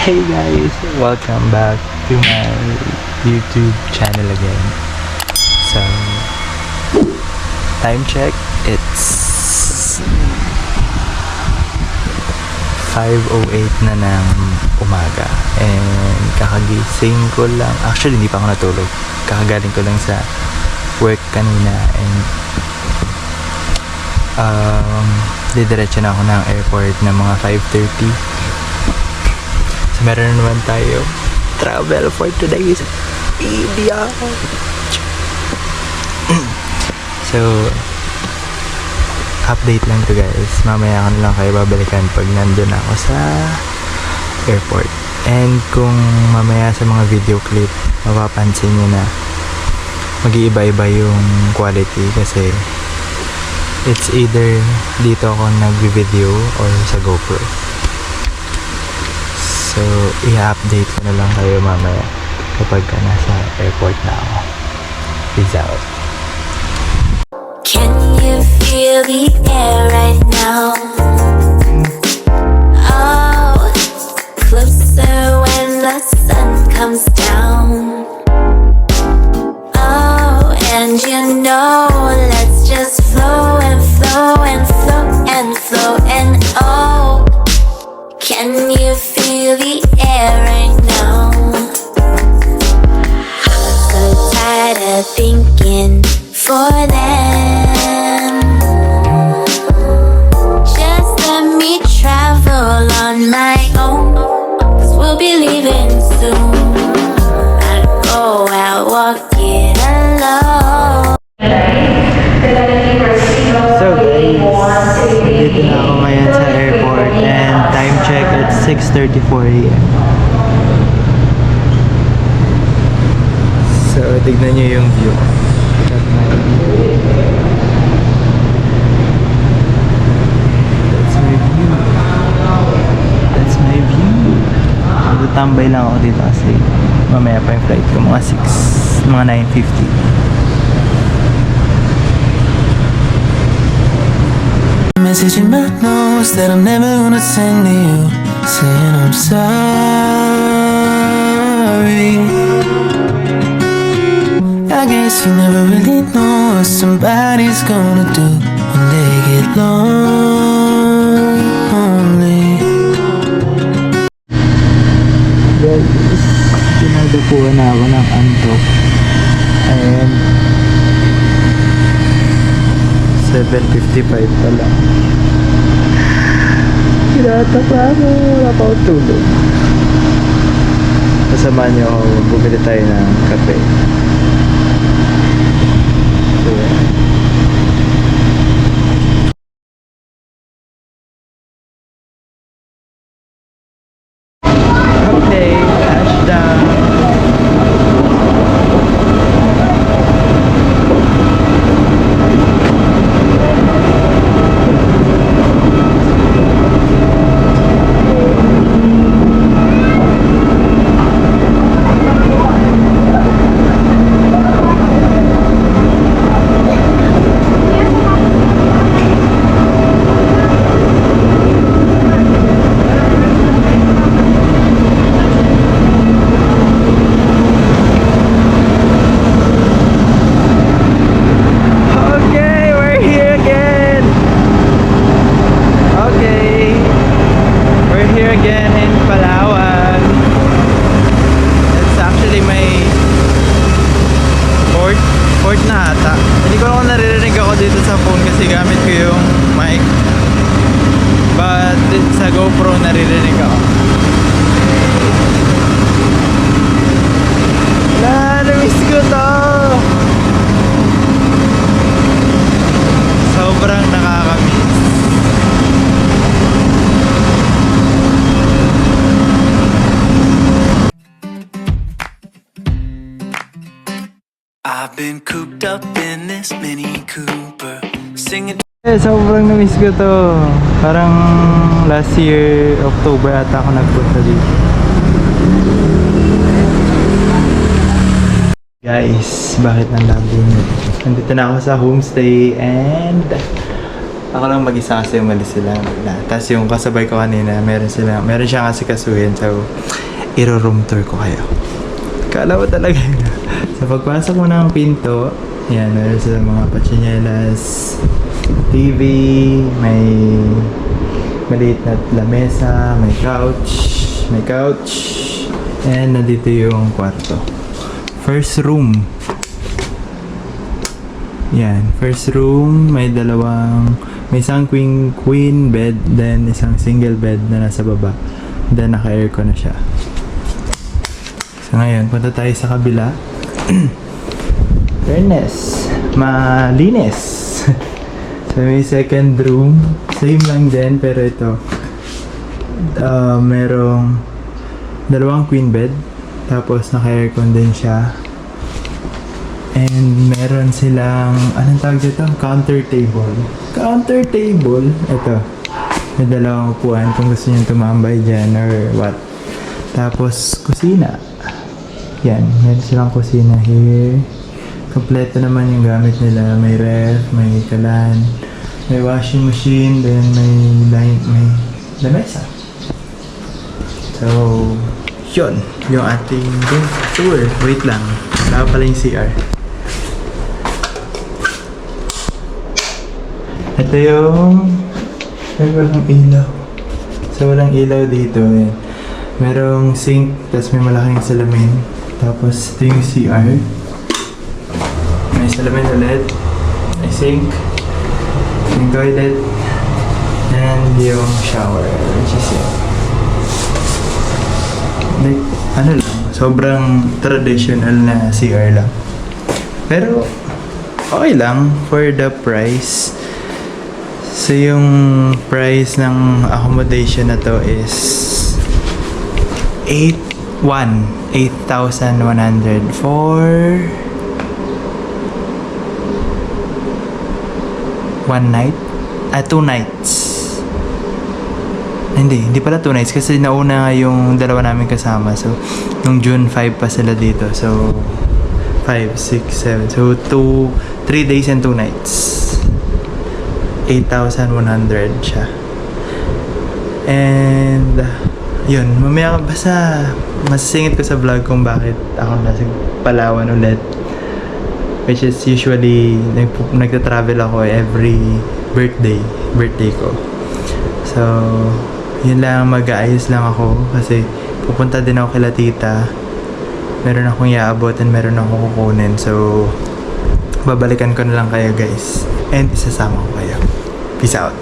Hey guys, welcome back to my YouTube channel again. So, time check, it's 5:08 na ng umaga and kakagising ko lang. Actually, hindi pa ako natulog. Kakagaling ko lang sa work kanina and didiretso na ako ng airport ng mga 5:30. So, meron na naman tayo travel for today's video. So, update lang to guys. Mamaya ko na lang kayo babalikan pag nandun ako sa airport. And kung mamaya sa mga video clip, mapapansin nyo na mag-iiba-iba yung quality kasi it's either dito ako nag-video or sa GoPro. So, i-update ko na lang kayo mamaya kapag nasa airport na ako. Peace out. Can you feel the air right now? Oh, closer when the sun comes down. Oh, and you know, let's just flow and flow and flow and flow and oh, can you feel the air right now? So tired of thinking for them. Just let me travel on my own, 'cause we'll be leaving soon. I'd go out walking alone. So guys, dito na ako ngayon sa airport and time check at 6:34 AM. So, tignan nyo yung view. That's my view. That's my view. Magtatambay lang ako dito kasi mamaya pa yung flight ko, mga 9:50. Message in my notes that I'm never gonna send to you, saying I'm sorry. I guess you never really know what somebody's gonna do when they get lonely. Guys, pinagdapuan na ako ng antok and 7:55 pa lang. Kinata pa ako. Wala pa akong tulog. Kasama niyo ako. Bumili tayo ng kape. So, yeah. Okay, touchdown. Na ata. Hindi ko lang naririnig ako dito sa phone kasi gamit ko yung mic. But sa GoPro naririnig ako. Na-miss ko to! Sobrang nakakamiss. I've been cooped up in this Mini Cooper, singing. Sobrang na-miss ko to. Parang last year, October ata ako nagpunta dito. Guys, bakit nandito? Nandito na ako sa homestay and Ako lang mag-isa kasi umalis sila. Tapos yung kasabay ko kanina, meron siyang kasi kasuhin. So, iro-room tour ko kayo. Kala mo talaga yun. Sa pagpasok mo ng pinto, yan, meron sila mga pachinelas, TV, may maliit na lamesa, may couch, and nandito yung kwarto. First room. Yan, first room, may isang queen bed, then isang single bed na nasa baba. Then naka-aircon na siya. So ngayon, punta tayo sa kabila. Fairness, malinis. So may second room, same lang din, pero ito merong dalawang queen bed, tapos naka-aircon din siya. And meron silang, anong tawag dito? Counter table. Ito. May dalawang upuan kung gusto nyo tumambay dyan or what. Tapos, kusina. Yan. Meron silang kusina here. Kompleto naman yung gamit nila. May ref, may kalan, may washing machine, then may lamesa. So, yun. Yung ating tour. Wait lang. Wala pala yung CR. Ito yung walang ilaw. So walang ilaw dito. Yan. Merong sink, tapos may malaking salamin. Tapos ito yung CR. May salamin ulit. May sink. Yung toilet. And yung shower. Which is it. Like, ano lang. Sobrang traditional na CR lang. Pero okay lang for the price. So yung price ng accommodation na to is 8,100 for 1 night? 2 nights. Hindi pala 2 nights kasi nauna nga yung dalawa namin kasama. So nung June 5 pa sila dito. So 5, 6, 7. So 3 days and 2 nights. 8,100 siya. And yun, mamaya basta masasingit ko sa vlog kung bakit ako nasa Palawan ulit. Which is usually nagta-travel ako every birthday ko. So yun lang, mag-aayos lang ako kasi pupunta din ako kila tita. Meron akong iaabot and meron akong kukunin. So babalikan ko na lang kayo guys. And isasama ko kayo. Peace out.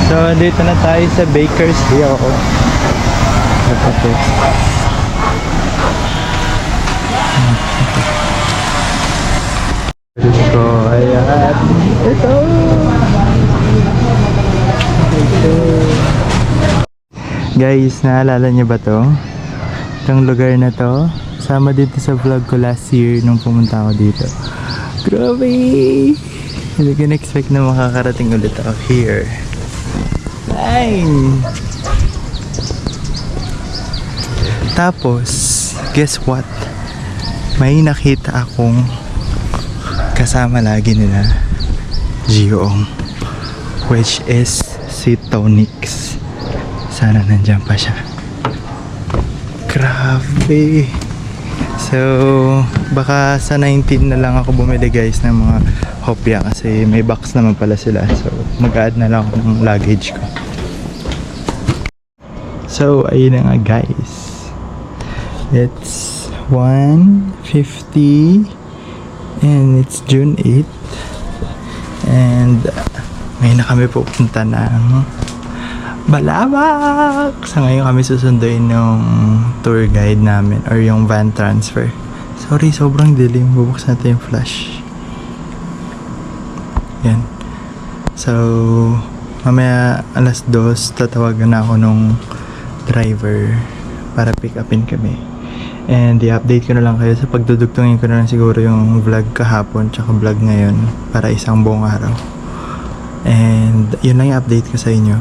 So, dito na tayo sa Baker's Hill. Ito. Ayan. Ito. Guys, naalala niyo ba to? Itong lugar na to. Sama dito sa vlog ko last year nung pumunta ako dito. Grabe! Hindi ko na-expect na makakarating ulit ako here. Dang! Tapos, guess what? May nakita akong kasama lagi nila Gioong, which is si Tonix. Sana nandiyan pa siya. Grabe! So, baka sa 19 na lang ako bumili guys ng mga hopya kasi may box naman pala sila. So, mag-add na lang ako ng luggage ko. So, ayun na nga guys. It's 1:50 and it's June 8. And ngayon na kami pupunta ng Balabac! Sa ngayon kami susunduin ng tour guide namin or yung van transfer. Sorry, sobrang dilim. Bubuksan natin yung flash. Yan. So, mamaya alas 2, tatawagan na ako nung driver para pick upin kami. And i-update ko na lang kayo sa pagdudugtungin ko na lang siguro yung vlog kahapon tsaka vlog ngayon para isang buong araw. And yun lang yung update ko sa inyo.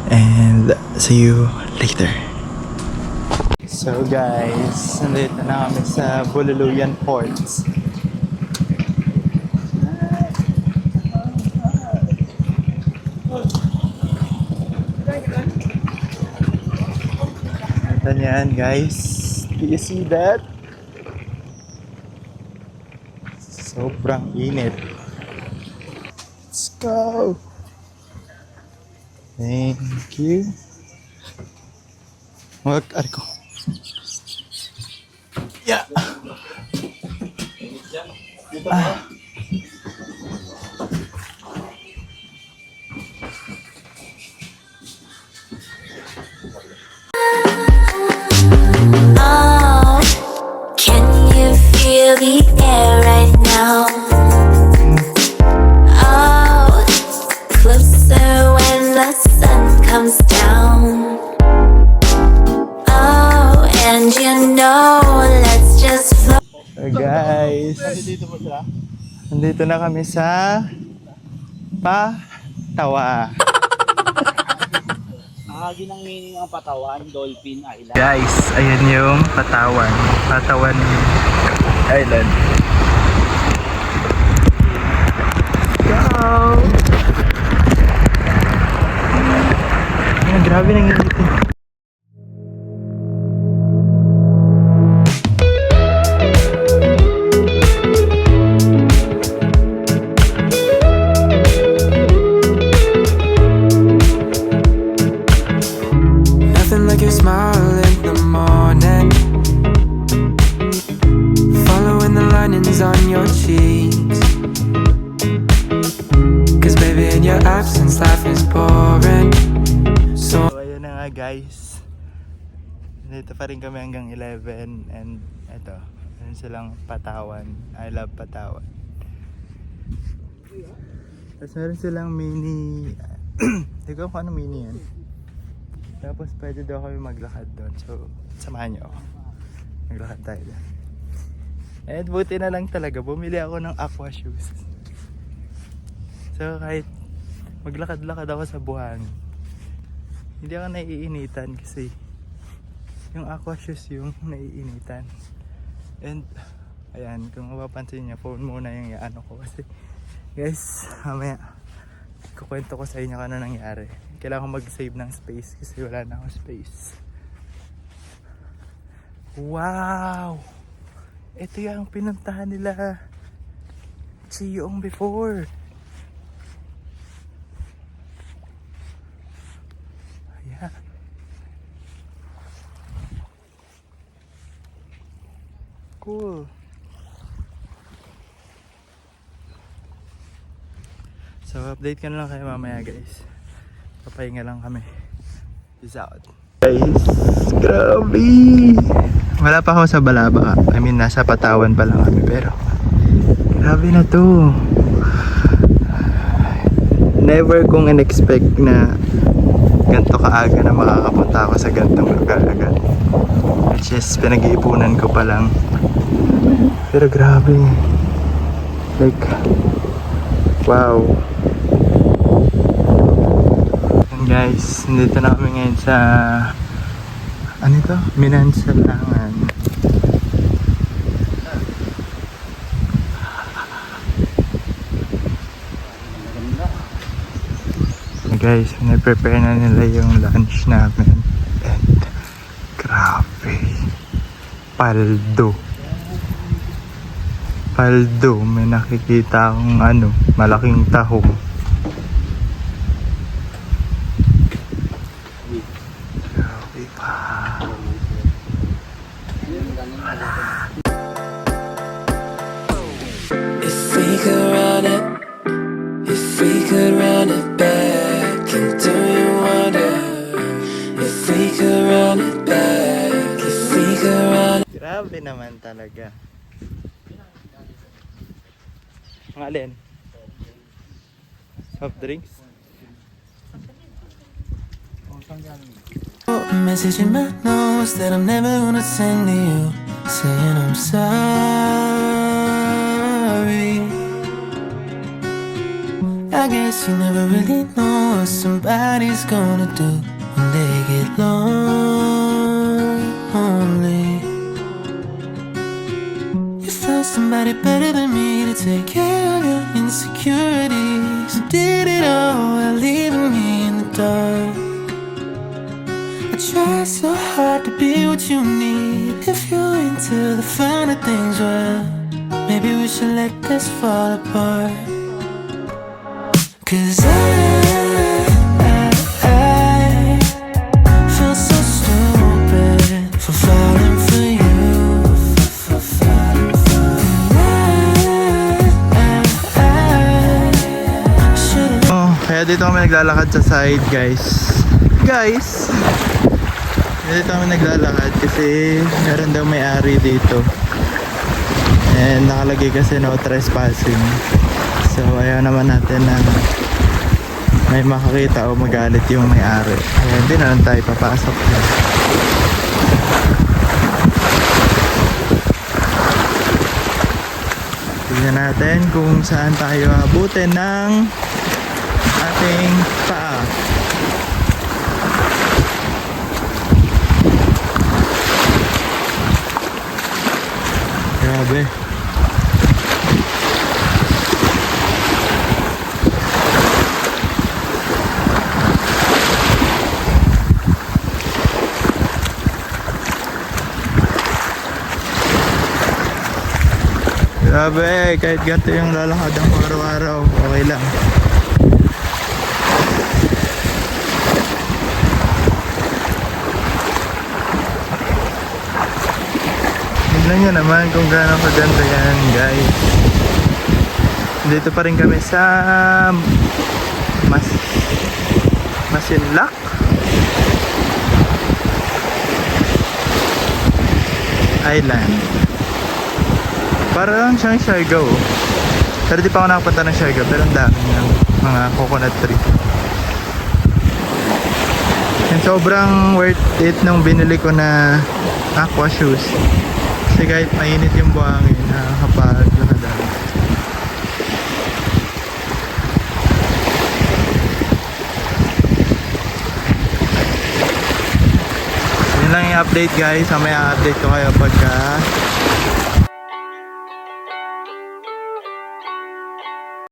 And see you later. So guys, nandito na kami sa Bululuyan Ports. Kita niyo yan, guys. Do you see that? Sobrang init. Let's go! Thank you. Mag-ari ko. Yeah! Ah. Oh, can you feel the air right now? Oh, closer when the sun comes down. Oh, and you know, let's just flow. So guys, nandito na kami sa Patawa. Ahagi ng meaning ang Patawan, Dolphin Island. Guys, ayan yung Patawan. Patawan Island. Go! Ayan, grabe nang init eh. Nothing like your smile in the morning, following the linings on your cheeks. Cause baby in your absence life is boring. So So ayun na nga guys. Dito pa rin kami hanggang 11 and eto, ayun silang Patawan. I love Patawan. Tapos meron silang mini hindi ko kung ano mini yan. Tapos pwede daw kami maglakad doon. So samahan niyo ako. Maglakad tayo doon. And buti na lang talaga bumili ako ng aqua shoes. So kahit maglakad-lakad ako sa buhangin, hindi ako naiinitan kasi yung aqua shoes yung naiinitan. And ayan, kung mapapansin niyo, phone muna yung ano ko kasi guys, mamaya kukwento ko sa inyo kung ano nangyari. Kailangan ko mag-save ng space kasi wala na akong space. Wow! Ito yung pinuntahan nila Chiyong before. Ayan. Cool. So update ka na lang kayo mamaya guys. Papahinga lang kami. Peace out. Guys, grabe! Wala pa ako sa Balaba. I mean, nasa Patawan pa lang kami. Pero, grabe na to. Never kong in-expect na ganito kaaga na makakapunta ako sa ganitong lugar agad. It's just pinag-iipunan ko pa lang. Pero grabe. Like, wow. And guys, nandito na kami ngayon sa ano ito? Minansalangan. Guys, pinaprepare na nila yung lunch namin. And grabe. Paldo. Paldo. May nakikita akong ano, malaking tahong. Grabe pa. if we could run it, if we could run it back, and do you wonder if we could run it back, if we could run it. Grabe naman talaga. Ang alin? Soft drinks? A message in my notes that I'm never gonna send to you, saying I'm sorry. I guess you never really know what somebody's gonna do when they get lonely. You found somebody better than me to take care of your insecurities. You did it all while leaving me in the dark. I try so hard to be what you need. If you're into the finer things, well, maybe we should let this fall apart. 'Cause I feel so stupid for falling for you. Oh, kaya dito kami naglalakad sa side, guys. Guys! Dito kami naglalakad kasi meron daw may-ari dito. And nakalagay kasi no trespassing. So ayaw naman natin na may makakita o magalit yung may-ari. Kaya hindi na lang tayo papasok. Tignan natin kung saan tayo abutin ng ating paa. Grabe. Grabe, kahit ganito yung lalakad ng araw-araw, okay lang. Tignan nyo naman kung gaano kaganda yan, guys. Dito pa rin kami sa Masinloc. Island. Parang siyang Siargao. Pero di pa ako nakapunta ng Siargao, pero ang dami ng mga coconut tree. And sobrang worth it nung binili ko na aqua shoes. Kasi kahit mainit yung buhangin, nakakapaglakad ako. Yun lang yung update, guys. Mamaya update ko kayo pagka